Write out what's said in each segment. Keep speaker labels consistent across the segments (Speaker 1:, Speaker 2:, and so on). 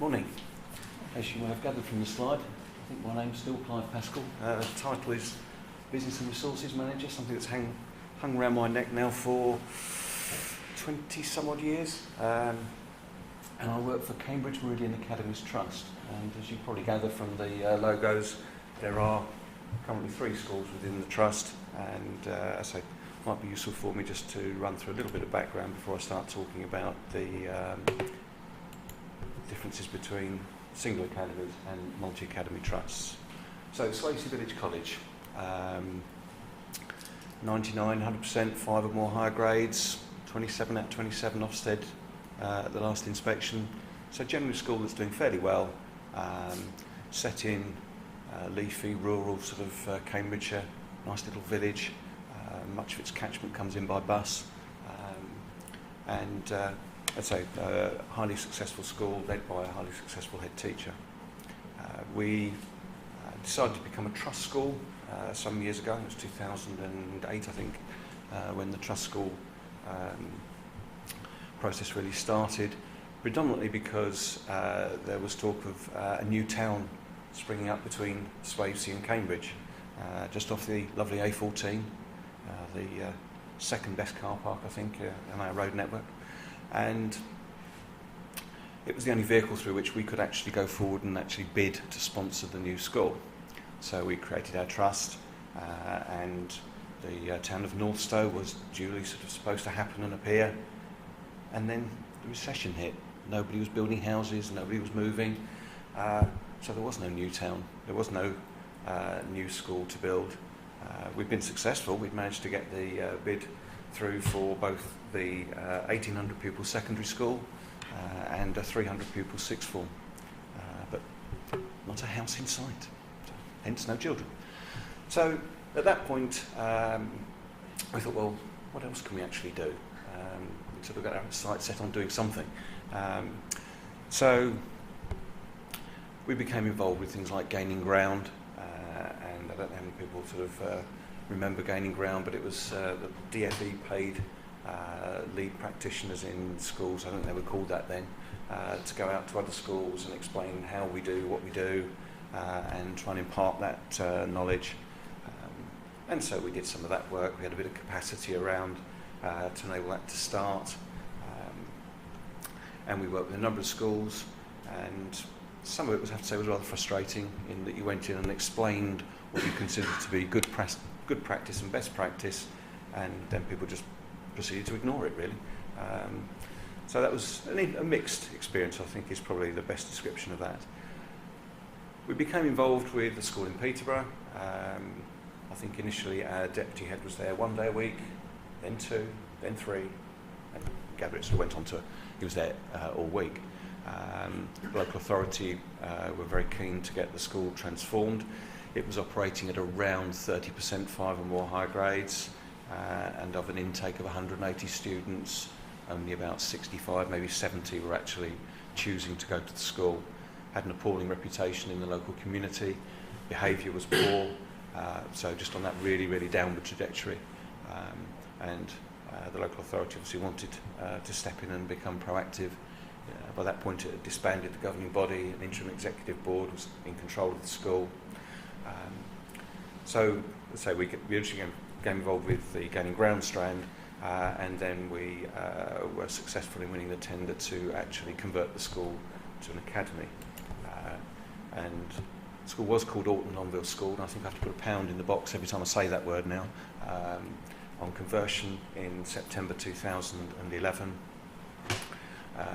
Speaker 1: Morning. As you may have gathered from the slide, I think my name's still Clive Paskell. The title is Business and Resources Manager, something that's hung around my neck now for 20 some odd years. And I work for Cambridge Meridian Academies Trust. And as you probably gather from the logos, there are currently 3 schools within the trust. And as I say, it might be useful for me just to run through a little bit of background before I start talking about the differences between single academies and multi-academy trusts. So Swasey Village College, 99, 100%, 5 or more higher grades, 27 out of 27 Ofsted at the last inspection. So generally a school that's doing fairly well, set in leafy, rural sort of Cambridgeshire, nice little village. Much of its catchment comes in by bus. I'd say a highly successful school led by a highly successful head teacher. We decided to become a trust school some years ago. It was 2008, I think, when the trust school process really started, predominantly because there was talk of a new town springing up between Swasey and Cambridge, just off the lovely A14, the second best car park, I think, on our road network. And it was the only vehicle through which we could actually go forward and actually bid to sponsor the new school. So we created our trust, and the town of Northstowe was duly sort of supposed to happen and appear. And then the recession hit. Nobody was building houses, nobody was moving. So there was no new town, there was no new school to build. We've been successful. We've managed to get the bid through for both the 1,800 pupil secondary school and a 300 pupil sixth form, but not a house in sight, so hence no children. So at that point we thought, well, what else can we actually do? We sort of got our sights set on doing something. So we became involved with things like Gaining Ground, and I don't know how many people sort of remember Gaining Ground, but it was the DFE paid lead practitioners in schools, I think they were called that then, to go out to other schools and explain how we do what we do, and try and impart that knowledge. And so we did some of that work. We had a bit of capacity around to enable that to start. And we worked with a number of schools, and some of it was, I have to say, was rather frustrating in that you went in and explained what you considered to be good practice and best practice, and then people just proceeded to ignore it, really. So that was a mixed experience, I think, is probably the best description of that. We became involved with the school in Peterborough. I think initially our deputy head was there 1 day a week, then 2, then 3, and Gabriel went on to, he was there all week. The local authority were very keen to get the school transformed. It was operating at around 30% 5 or more high grades, and of an intake of 180 students, only about 65, maybe 70 were actually choosing to go to the school. Had an appalling reputation in the local community, behaviour was poor, so just on that really, really downward trajectory. And the local authority obviously wanted to step in and become proactive. By that point it had disbanded the governing body, an interim executive board was in control of the school. So we originally became involved with the Gaining Ground strand, and then we were successful in winning the tender to actually convert the school to an academy. And the school was called Alton Lonville School, and I think I have to put a £1 in the box every time I say that word now. On conversion in September 2011,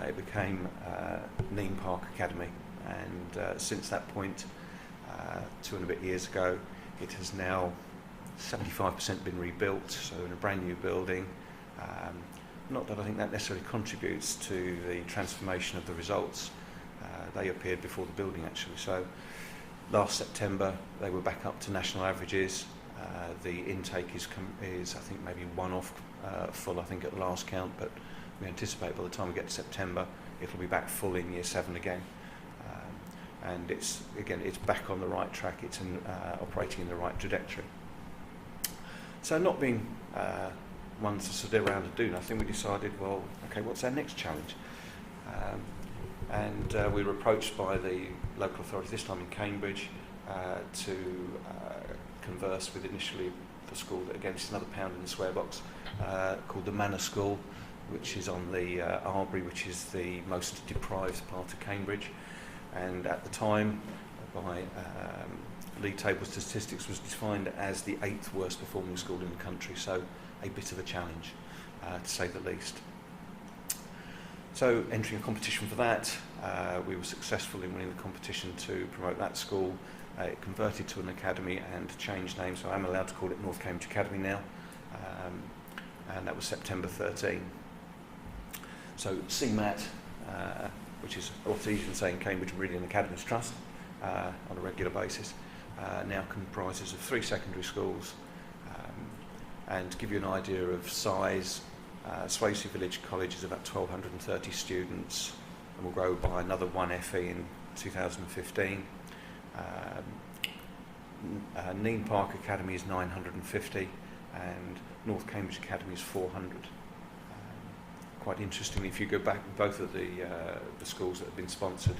Speaker 1: it became Neame Park Academy, and since that point, 2 and a bit years ago, it has now 75% been rebuilt, so in a brand new building. Not that I think that necessarily contributes to the transformation of the results. They appeared before the building actually. So last September they were back up to national averages. The intake is I think maybe 1 off full, I think, at the last count, but we anticipate by the time we get to September it'll be back full in year 7 again. And it's back on the right track, it's operating in the right trajectory. So not being one to sit around and do nothing, we decided, well, okay, what's our next challenge? And we were approached by the local authority, this time in Cambridge, to converse with initially the school that, again, is another pound in the swear box, called the Manor School, which is on the Arbury, which is the most deprived part of Cambridge. And at the time, by league table statistics, was defined as the 8th worst performing school in the country, so a bit of a challenge, to say the least. So entering a competition for that, we were successful in winning the competition to promote that school. It converted to an academy and changed name, so I'm allowed to call it North Cambridge Academy now, and that was September 13. So CMAT, which is a lot easier than saying Cambridge Meridian Academies Trust, on a regular basis, now comprises of 3 secondary schools. And to give you an idea of size, Swasey Village College is about 1,230 students and will grow by another 1 FE in 2015. Neen Park Academy is 950 and North Cambridge Academy is 400. Quite interesting, if you go back, both of the schools that have been sponsored,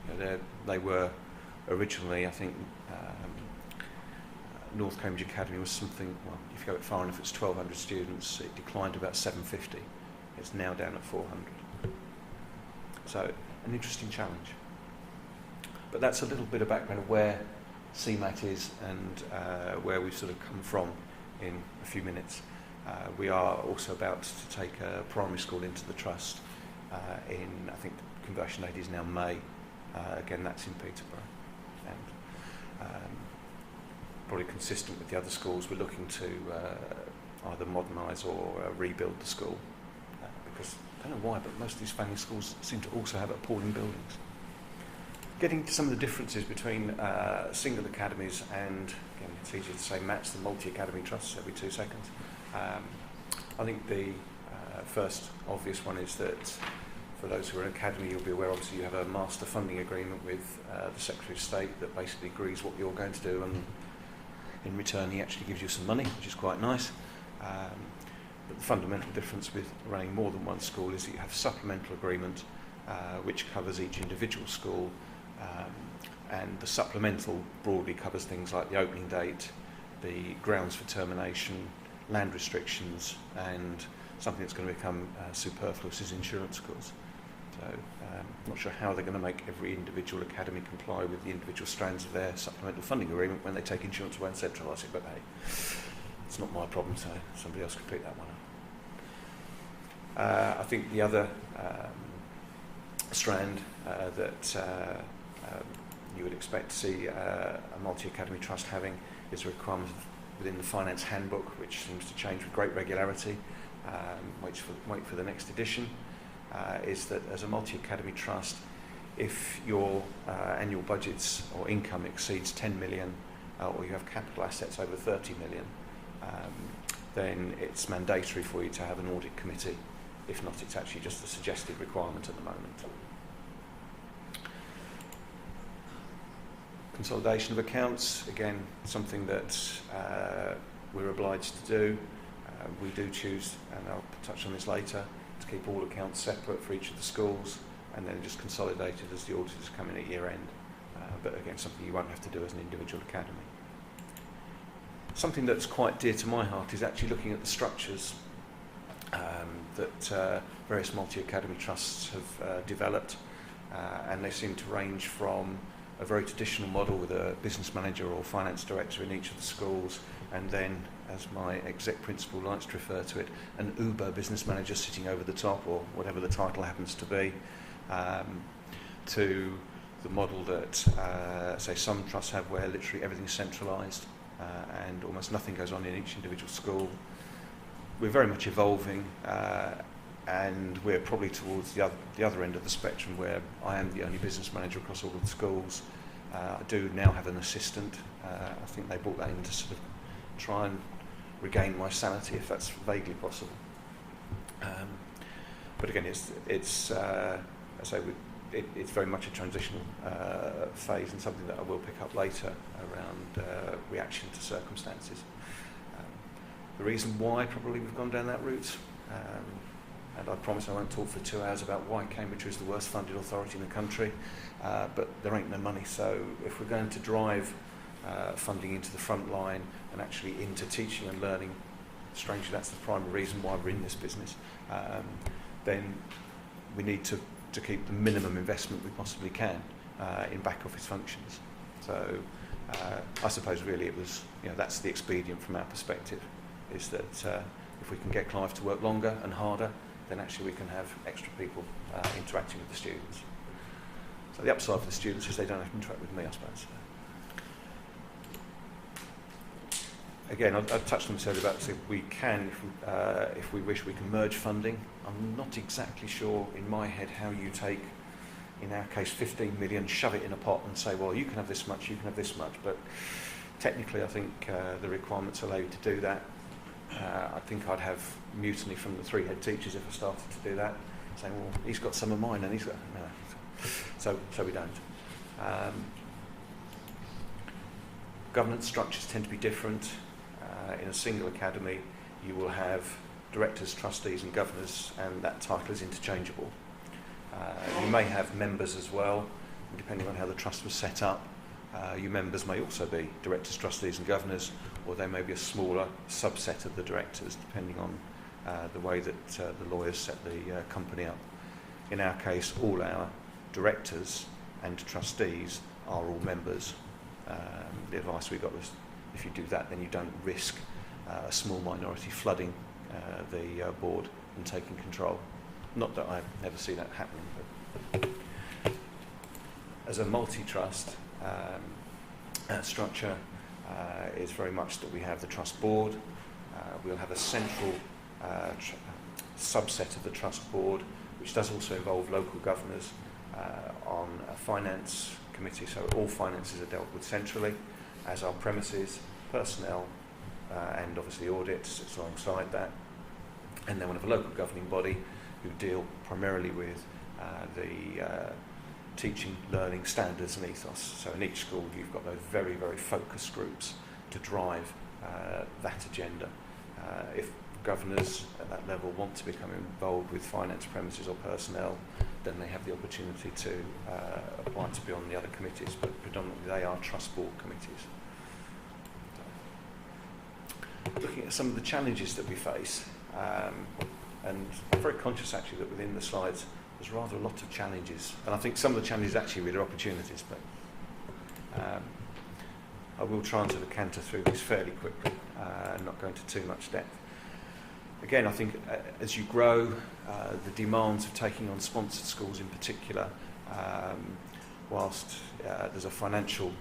Speaker 1: you know, they were originally, I think, North Cambridge Academy was something, well, if you go far enough, it's 1,200 students. It declined to about 750. It's now down at 400. So, an interesting challenge. But that's a little bit of background of where CMAT is and where we've sort of come from in a few minutes. We are also about to take a primary school into the trust in, I think the conversion date is now May. Again, that's in Peterborough. And probably consistent with the other schools, we're looking to either modernise or rebuild the school. Because, I don't know why, but most of these family schools seem to also have appalling buildings. Getting to some of the differences between single academies and, again, it's easier to say match the multi-academy trusts every 2 seconds. I think the first obvious one is that for those who are in academy, you'll be aware, obviously, you have a master funding agreement with the Secretary of State that basically agrees what you're going to do, and in return he actually gives you some money, which is quite nice. But the fundamental difference with running more than one school is that you have a supplemental agreement which covers each individual school, and the supplemental broadly covers things like the opening date, the grounds for termination, land restrictions, and something that's going to become superfluous is insurance costs. So I'm not sure how they're going to make every individual academy comply with the individual strands of their supplemental funding agreement when they take insurance away and centralise it, but hey, it's not my problem, so somebody else could pick that one up. I think the other strand that you would expect to see a multi-academy trust having is a requirement within the finance handbook, which seems to change with great regularity. Wait for the next edition. Is that as a multi-academy trust, if your annual budgets or income exceeds 10 million or you have capital assets over 30 million, then it's mandatory for you to have an audit committee. If not, it's actually just a suggested requirement at the moment. Consolidation of accounts, again, something that we're obliged to do. We do choose, and I'll touch on this later, to keep all accounts separate for each of the schools and then just consolidated as the auditors come in at year end. But again, something you won't have to do as an individual academy. Something that's quite dear to my heart is actually looking at the structures that various multi-academy trusts have developed, and they seem to range from a very traditional model with a business manager or finance director in each of the schools, and then, as my exec principal likes to refer to it, an Uber business manager sitting over the top, or whatever the title happens to be, to the model that, say, some trusts have where literally everything's centralised and almost nothing goes on in each individual school. We're very much evolving, and we're probably towards the other end of the spectrum where I am the only business manager across all of the schools. I do now have an assistant. I think they brought that in to sort of try and regain my sanity, if that's vaguely possible. But again, it's I say it's very much a transitional phase, and something that I will pick up later around reaction to circumstances. The reason why probably we've gone down that route, and I promise I won't talk for 2 hours about why Cambridge is the worst funded authority in the country, but there ain't no money. So if we're going to drive funding into the front line and actually into teaching and learning, strangely that's the primary reason why we're in this business, then we need to keep the minimum investment we possibly can in back office functions. So I suppose really it was, that's the expedient from our perspective, is that if we can get Clive to work longer and harder, then actually we can have extra people interacting with the students. So the upside for the students is they don't have to interact with me, I suppose. Again, I touched on this earlier about we can, if we wish, we can merge funding. I'm not exactly sure in my head how you take, in our case, 15 million, shove it in a pot and say, well, you can have this much, you can have this much. But technically, I think the requirements allow you to do that. I think I'd have mutiny from the 3 head teachers if I started to do that, saying, well, he's got some of mine and he's got... No. So we don't. Governance structures tend to be different. In a single academy, you will have directors, trustees and governors, and that title is interchangeable. You may have members as well, depending on how the trust was set up. Your members may also be directors, trustees and governors, or they may be a smaller subset of the directors, depending on the way that the lawyers set the company up. In our case, all our directors and trustees are all members. The advice we got was, if you do that, then you don't risk a small minority flooding the board and taking control. Not that I ever see that happening. But as a multi-trust structure, is very much that we have the trust board. We'll have a central subset of the trust board, which does also involve local governors on a finance committee. So all finances are dealt with centrally, as are premises, personnel, and obviously audit sits alongside that. And then we have a local governing body who deal primarily with the teaching, learning standards and ethos. So in each school you've got those very, very focused groups to drive that agenda. If governors at that level want to become involved with finance, premises or personnel, then they have the opportunity to apply to be on the other committees, but predominantly they are trust board committees. Looking at some of the challenges that we face, and I'm very conscious actually that within the slides there's rather a lot of challenges, and I think some of the challenges actually really are opportunities, but I will try and sort of canter through these fairly quickly and not go into too much depth. Again, I think as you grow, the demands of taking on sponsored schools in particular, whilst there's a financial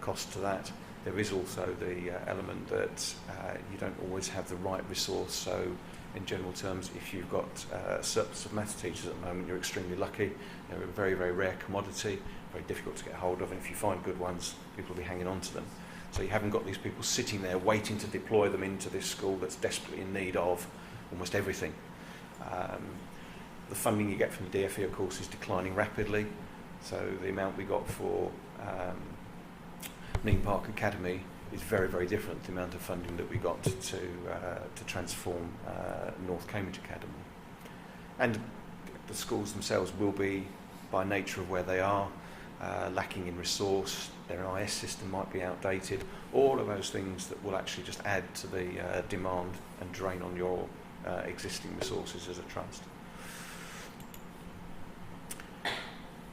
Speaker 1: cost to that, there is also the element that you don't always have the right resource. So in general terms, if you've got a surplus of maths teachers at the moment, you're extremely lucky. They're a very, very rare commodity, very difficult to get hold of, and if you find good ones, people will be hanging on to them. So you haven't got these people sitting there waiting to deploy them into this school that's desperately in need of almost everything. The funding you get from the DFE, of course, is declining rapidly. So the amount we got for Neen Park Academy is very, very different to the amount of funding that we got to transform North Cambridge Academy. And the schools themselves will be, by nature of where they are, lacking in resource. Their IS system might be outdated. All of those things that will actually just add to the demand and drain on your existing resources as a trust.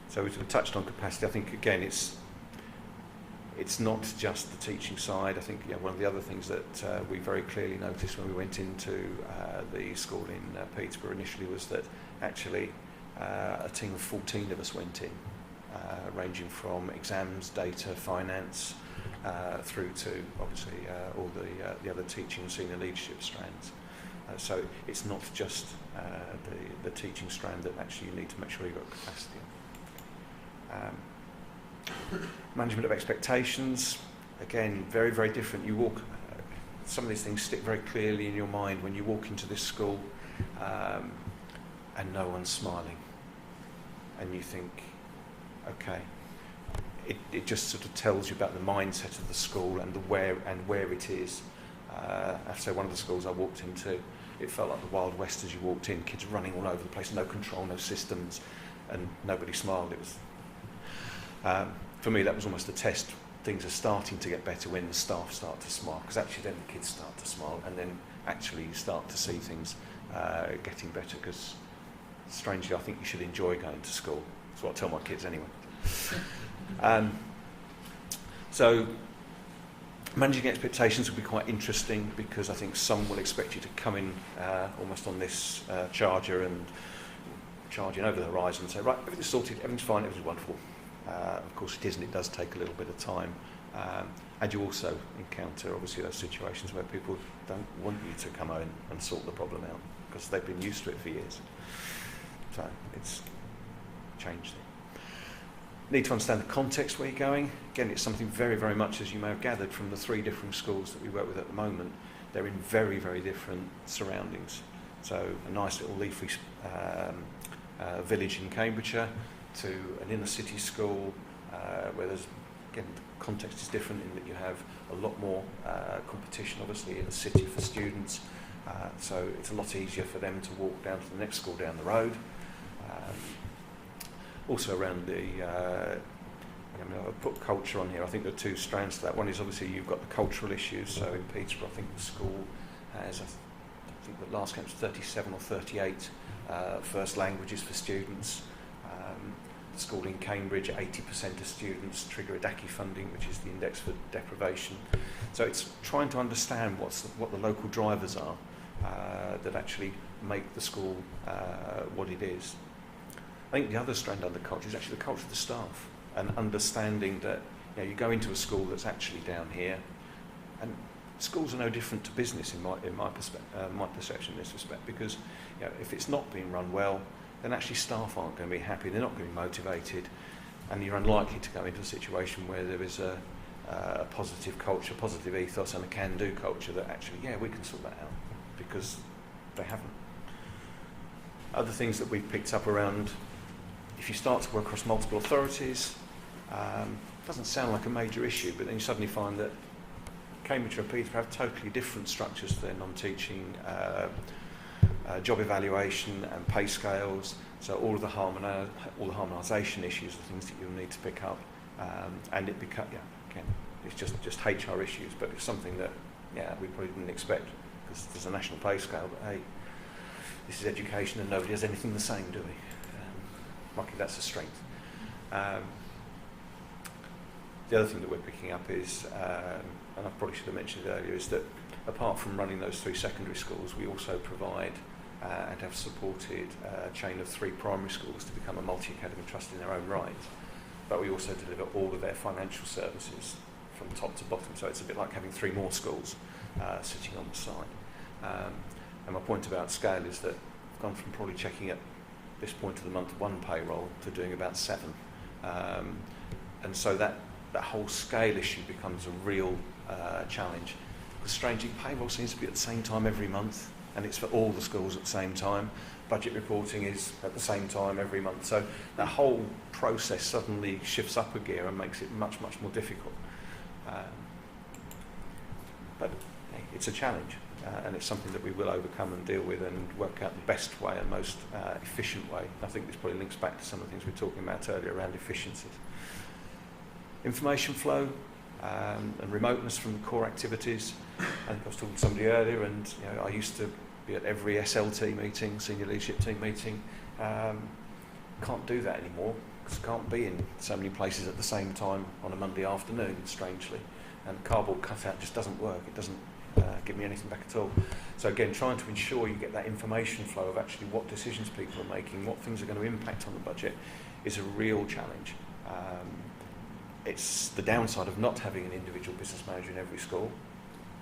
Speaker 1: So we touched on capacity. I think again it's not just the teaching side. I think one of the other things that we very clearly noticed when we went into the school in Peterborough initially was that actually a team of 14 of us went in, ranging from exams, data, finance, through to obviously all the other teaching and senior leadership strands. So it's not just the teaching strand that actually you need to make sure you've got capacity. Management of expectations, again, very, very different. You walk, some of these things stick very clearly in your mind when you walk into this school and no one's smiling. And you think, okay, it just sort of tells you about the mindset of the school and where it is. So one of the schools I walked into, it felt like the Wild West as you walked in, kids running all over the place, no control, no systems, and nobody smiled. It was, for me, that was almost a test. Things are starting to get better when the staff start to smile, because actually then the kids start to smile, and then actually you start to see things getting better, because strangely I think you should enjoy going to school. That's what I tell my kids anyway. So managing expectations will be quite interesting, because I think some will expect you to come in almost on this charger and charging over the horizon and say, right, everything's sorted, everything's fine, everything's wonderful. Of course it isn't, it does take a little bit of time. And you also encounter obviously those situations where people don't want you to come in and sort the problem out, because they've been used to it for years. So it's changed it. Need to understand the context where you're going. Again, it's something very, very much, as you may have gathered from the 3 different schools that we work with at the moment, they're in very, very different surroundings. So a nice little leafy village in Cambridgeshire to an inner city school where there's, again, the context is different in that you have a lot more competition, obviously, in the city for students. So it's a lot easier for them to walk down to the next school down the road. Also around the, I've put culture on here. I think there are 2 strands to that. One is obviously you've got the cultural issues. So in Peterborough, I think the school has, I think the last count was 37 or 38 first languages for students. The school in Cambridge, 80% of students trigger a DACI funding, which is the index for deprivation. So it's trying to understand what the local drivers are that actually make the school what it is. I think the other strand under culture is actually the culture of the staff, and understanding that you go into a school that's actually down here, and schools are no different to business in my perception in this respect, because if it's not being run well, then actually staff aren't going to be happy, they're not going to be motivated, and you're unlikely to go into a situation where there is a positive culture, positive ethos and a can-do culture that actually, we can sort that out, because they haven't. Other things that we've picked up around, if you start to work across multiple authorities, doesn't sound like a major issue, but then you suddenly find that Cambridge and Peterborough have totally different structures for their non-teaching job evaluation and pay scales. So all the harmonisation issues are things that you'll need to pick up, and it again, it's just HR issues, but it's something that we probably didn't expect, because there's a national pay scale, but hey, this is education and nobody has anything the same, do we? Luckily that's a strength. The other thing that we're picking up is, and I probably should have mentioned it earlier, is that apart from running those 3 secondary schools, we also provide and have supported a chain of 3 primary schools to become a multi-academy trust in their own right. But we also deliver all of their financial services from top to bottom. So it's a bit like having 3 more schools sitting on the side. And my point about scale is that I've gone from probably checking at this point of the month 1 payroll to doing about 7. And so that whole scale issue becomes a real challenge. Because strangely, payroll seems to be at the same time every month, and it's for all the schools at the same time. Budget reporting is at the same time every month. So that whole process suddenly shifts up a gear and makes it much, much more difficult. But hey, it's a challenge, and it's something that we will overcome and deal with and work out the best way and most efficient way. I think this probably links back to some of the things we were talking about earlier around efficiencies. Information flow and remoteness from the core activities. I think I was talking to somebody earlier, and I used to be at every SLT meeting, senior leadership team meeting. Can't do that anymore, because can't be in so many places at the same time on a Monday afternoon, strangely. And cardboard cutout just doesn't work. It doesn't give me anything back at all. So again, trying to ensure you get that information flow of actually what decisions people are making, what things are going to impact on the budget, is a real challenge. It's the downside of not having an individual business manager in every school,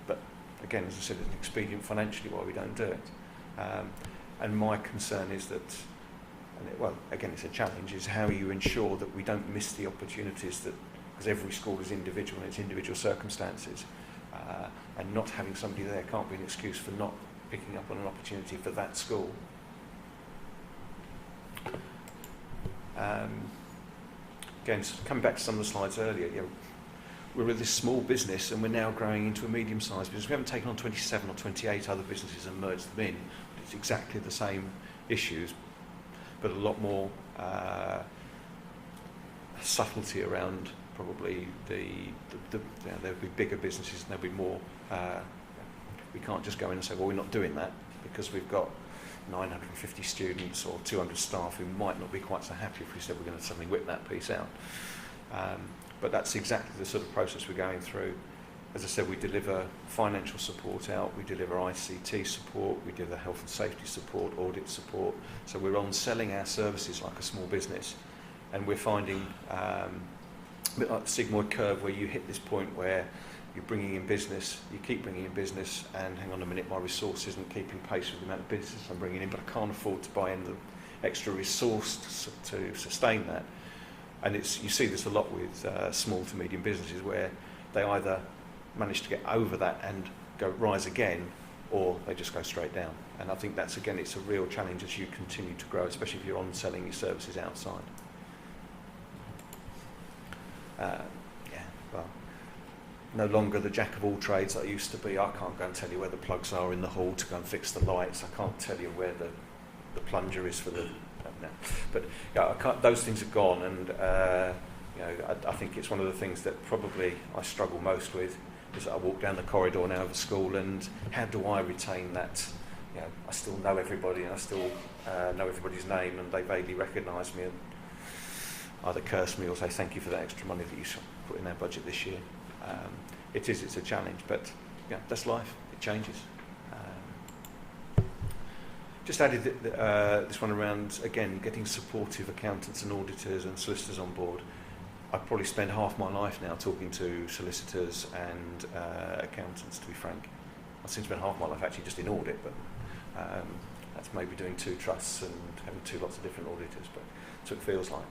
Speaker 1: but again, as I said, it's an expedient financially why we don't do it. And my concern is that, again, it's a challenge, is how you ensure that we don't miss the opportunities, that because every school is individual in its individual circumstances, and not having somebody there can't be an excuse for not picking up on an opportunity for that school. Again, so coming back to some of the slides earlier, we're this small business and we're now growing into a medium-sized business. We haven't taken on 27 or 28 other businesses and merged them in. It's exactly the same issues, but a lot more subtlety around probably there'll be bigger businesses and there'll be more. We can't just go in and say, well, we're not doing that because we've got 950 students or 200 staff who might not be quite so happy if we said we're going to suddenly whip that piece out. But that's exactly the sort of process we're going through. As I said, we deliver financial support out, we deliver ICT support, we deliver health and safety support, audit support. So we're on selling our services like a small business. And we're finding a bit like the sigmoid curve where you hit this point where you're bringing in business, you keep bringing in business, and hang on a minute, my resource isn't keeping pace with the amount of business I'm bringing in, but I can't afford to buy in the extra resource to sustain that. And you see this a lot with small to medium businesses where they either manage to get over that and rise again, or they just go straight down. And I think that's, again, it's a real challenge as you continue to grow, especially if you're on selling your services outside. Well, no longer the jack of all trades that I used to be. I can't go and tell you where the plugs are in the hall to go and fix the lights. I can't tell you where the plunger is for the... No. But those things are gone, and I think it's one of the things that probably I struggle most with is that I walk down the corridor now of a school, and how do I retain that? I still know everybody, and I still know everybody's name, and they vaguely recognise me and either curse me or say thank you for that extra money that you put in our budget this year. It's a challenge, but that's life. It changes. Just added this one around, again, getting supportive accountants and auditors and solicitors on board. I probably spend half my life now talking to solicitors and accountants, to be frank. I seem to spend half my life actually just in audit, but that's maybe doing 2 trusts and having lots of different auditors, but that's what it feels like.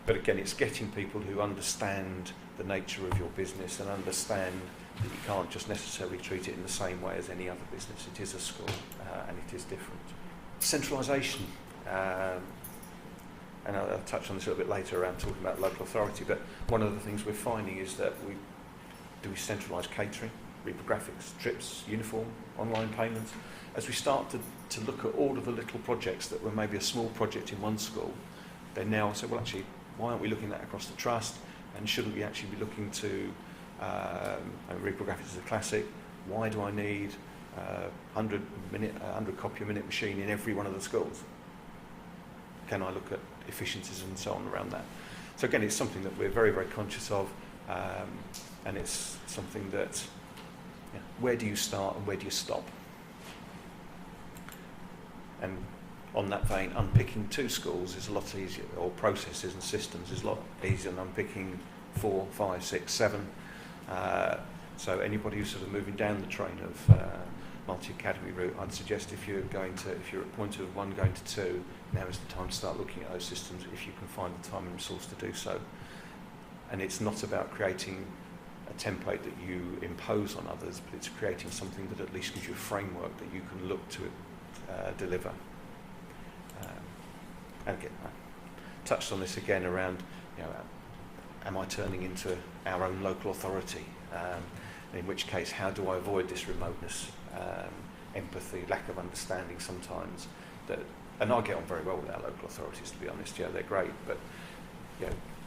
Speaker 1: But again, it's getting people who understand the nature of your business and understand that you can't just necessarily treat it in the same way as any other business. It is a school, and it is different. Centralisation, and I'll touch on this a little bit later around talking about local authority, but one of the things we're finding is that we centralise catering, reprographics, trips, uniform, online payments. As we start to look at all of the little projects that were maybe a small project in one school, they now say, well, actually, why aren't we looking at that across the trust? And shouldn't we actually be looking to reprographics is a classic. Why do I need 100 copy a minute machine in every one of the schools? Can I look at efficiencies and so on around that? So again, it's something that we're very, very conscious of, and it's something that, where do you start and where do you stop? And on that vein, unpicking 2 schools is a lot easier, or processes and systems is a lot easier than unpicking 4, 5, 6, 7. So anybody who's sort of moving down the train of multi-academy route, I'd suggest if you're at point of 1 going to 2, now is the time to start looking at those systems if you can find the time and resource to do so. And it's not about creating a template that you impose on others, but it's creating something that at least gives you a framework that you can look to deliver. And again, I touched on this again around, am I turning into our own local authority? In which case, how do I avoid this remoteness, empathy, lack of understanding sometimes? And I get on very well with our local authorities, to be honest. They're great, but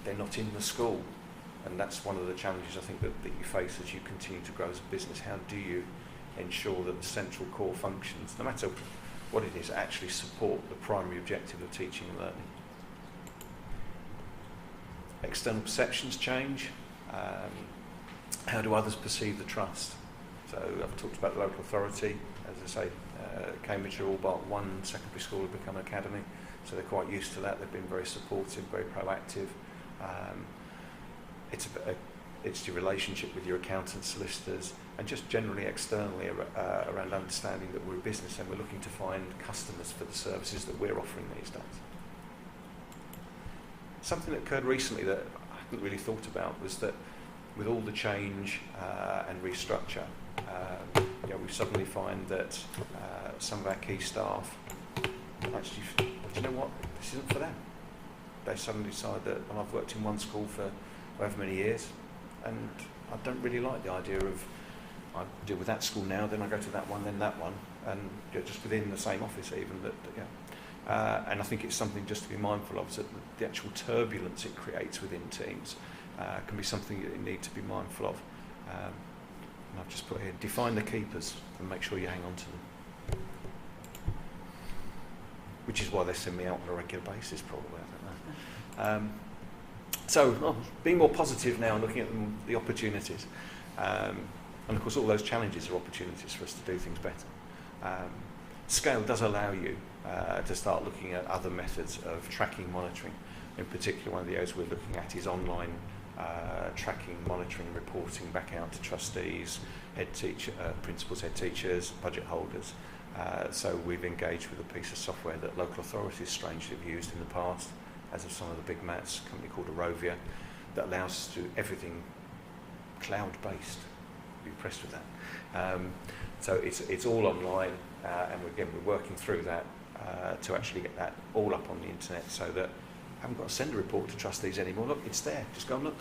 Speaker 1: they're not in the school. And that's one of the challenges I think that you face as you continue to grow as a business. How do you ensure that the central core functions, no matter what it is, actually support the primary objective of teaching and learning? External perceptions change. How do others perceive the trust? So I've talked about the local authority. As I say, Cambridge are all but 1 secondary school have become an academy, so they're quite used to that. They've been very supportive, very proactive. It's your relationship with your accountants, solicitors, and just generally externally around understanding that we're a business and we're looking to find customers for the services that we're offering these days. Something that occurred recently that I hadn't really thought about was that with all the change and restructure, we suddenly find that some of our key staff actually, do you know what, this isn't for them. They suddenly decide that, well, I've worked in one school for however many years, and I don't really like the idea of I deal with that school now, then I go to that one, then that one, and just within the same office even. And I think it's something just to be mindful of, that the actual turbulence it creates within teams can be something that you need to be mindful of. And I've just put here, define the keepers and make sure you hang on to them. Which is why they send me out on a regular basis, probably, I don't know. So, being more positive now and looking at the opportunities. And of course all those challenges are opportunities for us to do things better. Scale does allow you to start looking at other methods of tracking, monitoring. In particular, one of the areas we're looking at is online tracking, monitoring, reporting back out to trustees, principals, head teachers, budget holders. So we've engaged with a piece of software that local authorities strangely have used in the past, as of some of the big mats, a company called Arovia, that allows us to do everything cloud-based. Be impressed with that. So it's all online, and we're working through that to actually get that all up on the internet, so that I haven't got to send a report to trustees anymore. Look, it's there. Just go and look.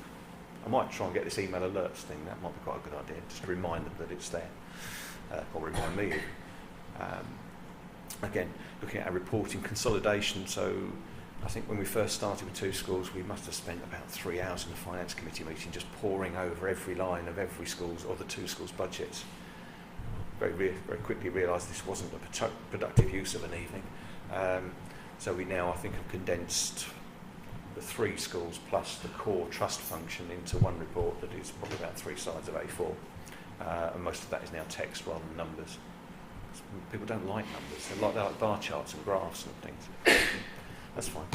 Speaker 1: I might try and get this email alerts thing. That might be quite a good idea, just to remind them that it's there, or remind me. Again, looking at our reporting consolidation. So I think when we first started with 2 schools, we must have spent about 3 hours in the finance committee meeting just poring over every line of every school's or the 2 schools' budgets. Very quickly realised this wasn't a productive use of an evening. So we now, I think, have condensed the 3 schools plus the core trust function into one report that is probably about 3 sides of A4. And most of that is now text rather than numbers. People don't like numbers. They like bar charts and graphs and things. That's fine.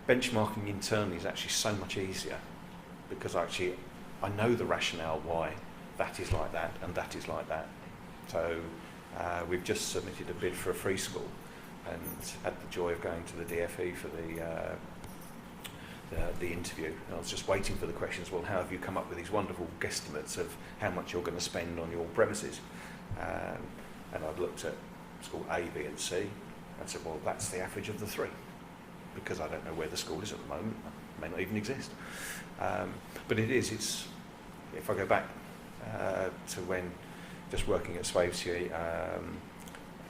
Speaker 1: Benchmarking internally is actually so much easier, because I know the rationale why that is like that and that is like that. So we've just submitted a bid for a free school, and had the joy of going to the DFE for the interview. And I was just waiting for the questions. Well, how have you come up with these wonderful guesstimates of how much you're going to spend on your premises? And I've looked at school A, B and C. I said, well, that's the average of the 3, because I don't know where the school is at the moment. It may not even exist. But it's if I go back to when just working at Swavesey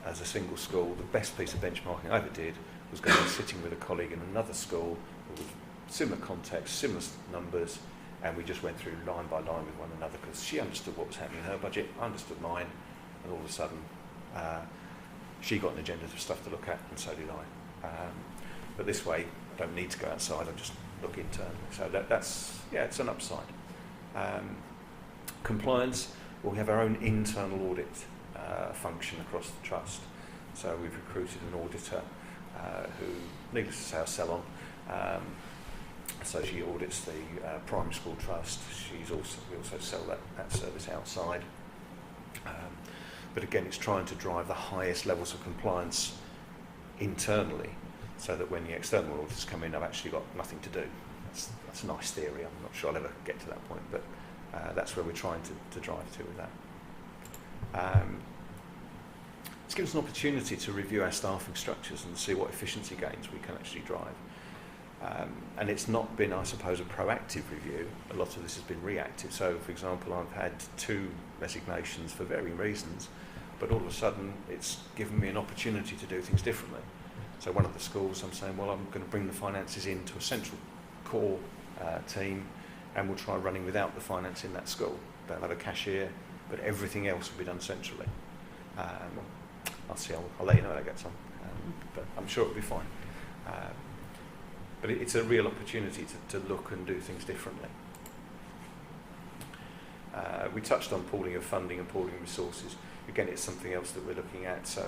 Speaker 1: as a single school, the best piece of benchmarking I ever did was going and sitting with a colleague in another school with similar context, similar numbers, and we just went through line by line with one another, because she understood what was happening in her budget, I understood mine, and all of a sudden she got an agenda of stuff to look at, and so did I. But this way, I don't need to go outside, I just look internally. So it's an upside. Compliance, well, we have our own internal audit function across the trust. So we've recruited an auditor who, needless to say, I'll sell on. So she audits the primary school trust. We also sell that service outside. But again, it's trying to drive the highest levels of compliance internally, so that when the external auditors come in, I've actually got nothing to do. That's a nice theory. I'm not sure I'll ever get to that point, but that's where we're trying to drive to with that. It's given us an opportunity to review our staffing structures and see what efficiency gains we can actually drive. And it's not been, I suppose, a proactive review. A lot of this has been reactive. So, for example, I've had 2 resignations for varying reasons, but all of a sudden it's given me an opportunity to do things differently. So one of the schools, I'm saying, well, I'm going to bring the finances into a central core team, and we'll try running without the finance in that school. They'll have a cashier, but everything else will be done centrally. I'll let you know how that gets on, but I'm sure it'll be fine. But it's a real opportunity to look and do things differently. We touched on pooling of funding and pooling of resources. Again, it's something else that we're looking at. So,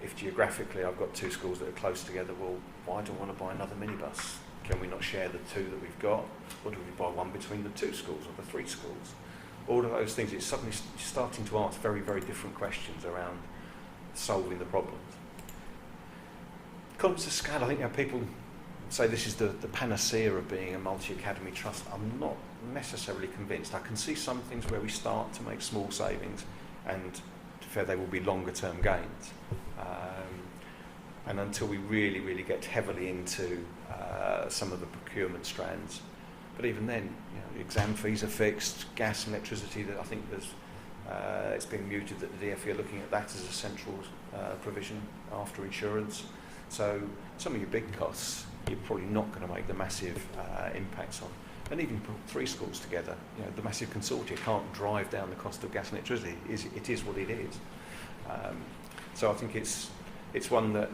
Speaker 1: if geographically I've got 2 schools that are close together, well, why do I want to buy another minibus? Can we not share the 2 that we've got? Or do we buy one between the 2 schools or the 3 schools? All of those things, it's suddenly starting to ask very, very different questions around solving the problems. Economies of scale, I think people say this is the panacea of being a multi-academy trust. I'm not necessarily convinced. I can see some things where we start to make small savings, and to be fair, they will be longer term gains. And until we really, really get heavily into some of the procurement strands, But even then, the exam fees are fixed, gas and electricity, that I think it's being mooted that the DfE are looking at that as a central provision after insurance. So some of your big costs, you're probably not going to make the massive impacts on. And even put 3 schools together, the massive consortia can't drive down the cost of gas and electricity. It is what it is. So I think it's one that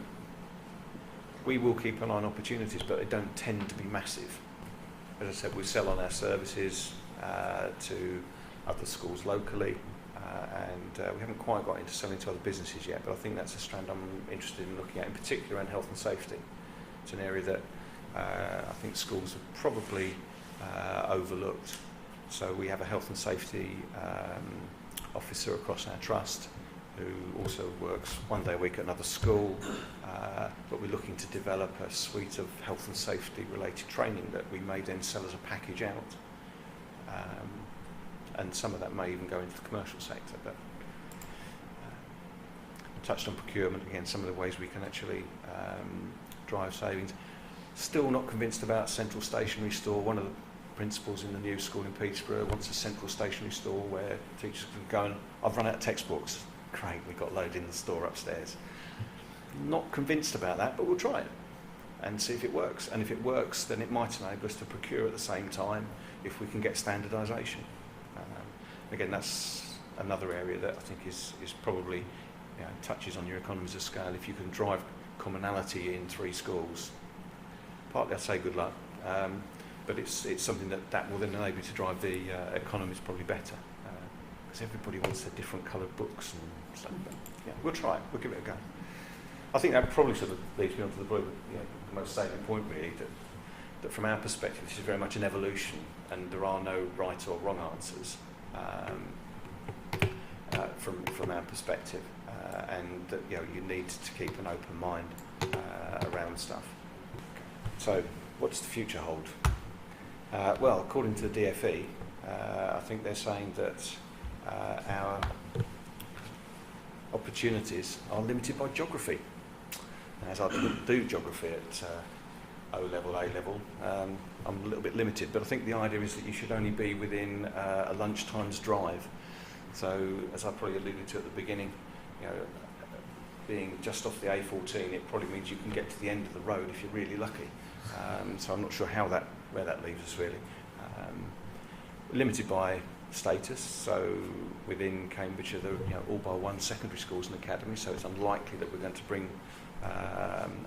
Speaker 1: we will keep an eye on opportunities, but they don't tend to be massive. As I said, we sell on our services to other schools locally, and we haven't quite got into selling to other businesses yet, but I think that's a strand I'm interested in looking at, in particular in health and safety. It's an area that I think schools have probably overlooked. So we have a health and safety officer across our trust who also works one day a week at another school, but we're looking to develop a suite of health and safety related training that we may then sell as a package out. And some of that may even go into the commercial sector. But touched on procurement again, some of the ways we can actually drive savings. Still not convinced about central stationery store. One of the principals in the new school in Peterborough wants a central stationery store where teachers can go and, I've run out of textbooks. Great, we've got loads in the store upstairs. Not convinced about that, but we'll try it and see if it works. And if it works, then it might enable us to procure at the same time if we can get standardisation. Again, that's another area that I think is probably touches on your economies of scale. If you can drive commonality in 3 schools, partly I say good luck, but it's something that will then enable you to drive the economies probably better, because everybody wants their different coloured books and stuff. But yeah, we'll try it. We'll give it a go. I think that probably sort of leads me on to the most salient point really, that from our perspective this is very much an evolution, and there are no right or wrong answers from our perspective, and that you need to keep an open mind around stuff. So, what does the future hold? Well, according to the DfE, I think they're saying that our opportunities are limited by geography. And as I didn't do geography at O-level, A-level, I'm a little bit limited, but I think the idea is that you should only be within a lunchtime's drive. So, as I probably alluded to at the beginning, being just off the A14, it probably means you can get to the end of the road if you're really lucky. So I'm not sure where that leaves us really. Limited by status, so within Cambridge there are all but 1 secondary schools and academy, so it's unlikely that we're going to bring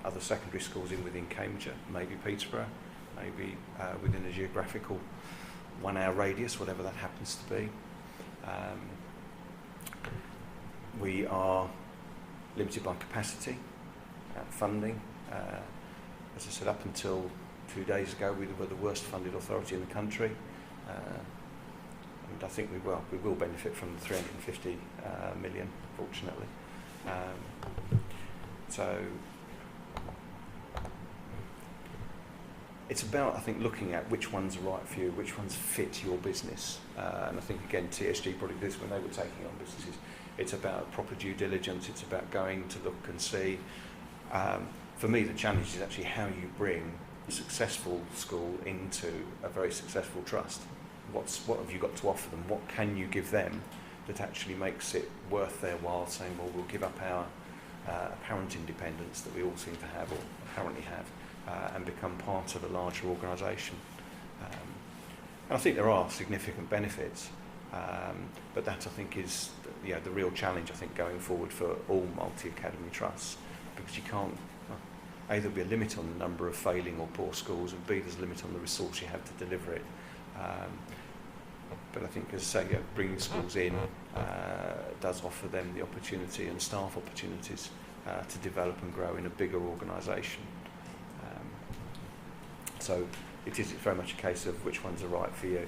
Speaker 1: other secondary schools in within Cambridge, maybe Peterborough, maybe within a geographical 1-hour radius, whatever that happens to be. We are limited by capacity, funding. As I said, up until 2 days ago, we were the worst funded authority in the country. And I think we will benefit from the 350 million, fortunately. So it's about, I think, looking at which ones are right for you, which ones fit your business. And I think, again, TSG probably did this when they were taking on businesses. It's about proper due diligence. It's about going to look and see. For me, the challenge is actually how you bring a successful school into a very successful trust. What have you got to offer them? What can you give them that actually makes it worth their while saying, well, we'll give up our apparent independence that we all seem to have or apparently have, and become part of a larger organisation. And I think there are significant benefits, but that I think is the real challenge, I think, going forward for all multi-academy trusts, because you can't, A, there'll be a limit on the number of failing or poor schools, and B, there's a limit on the resource you have to deliver it. But I think, as I say, bringing schools in does offer them the opportunity and staff opportunities to develop and grow in a bigger organisation. So it's very much a case of which ones are right for you.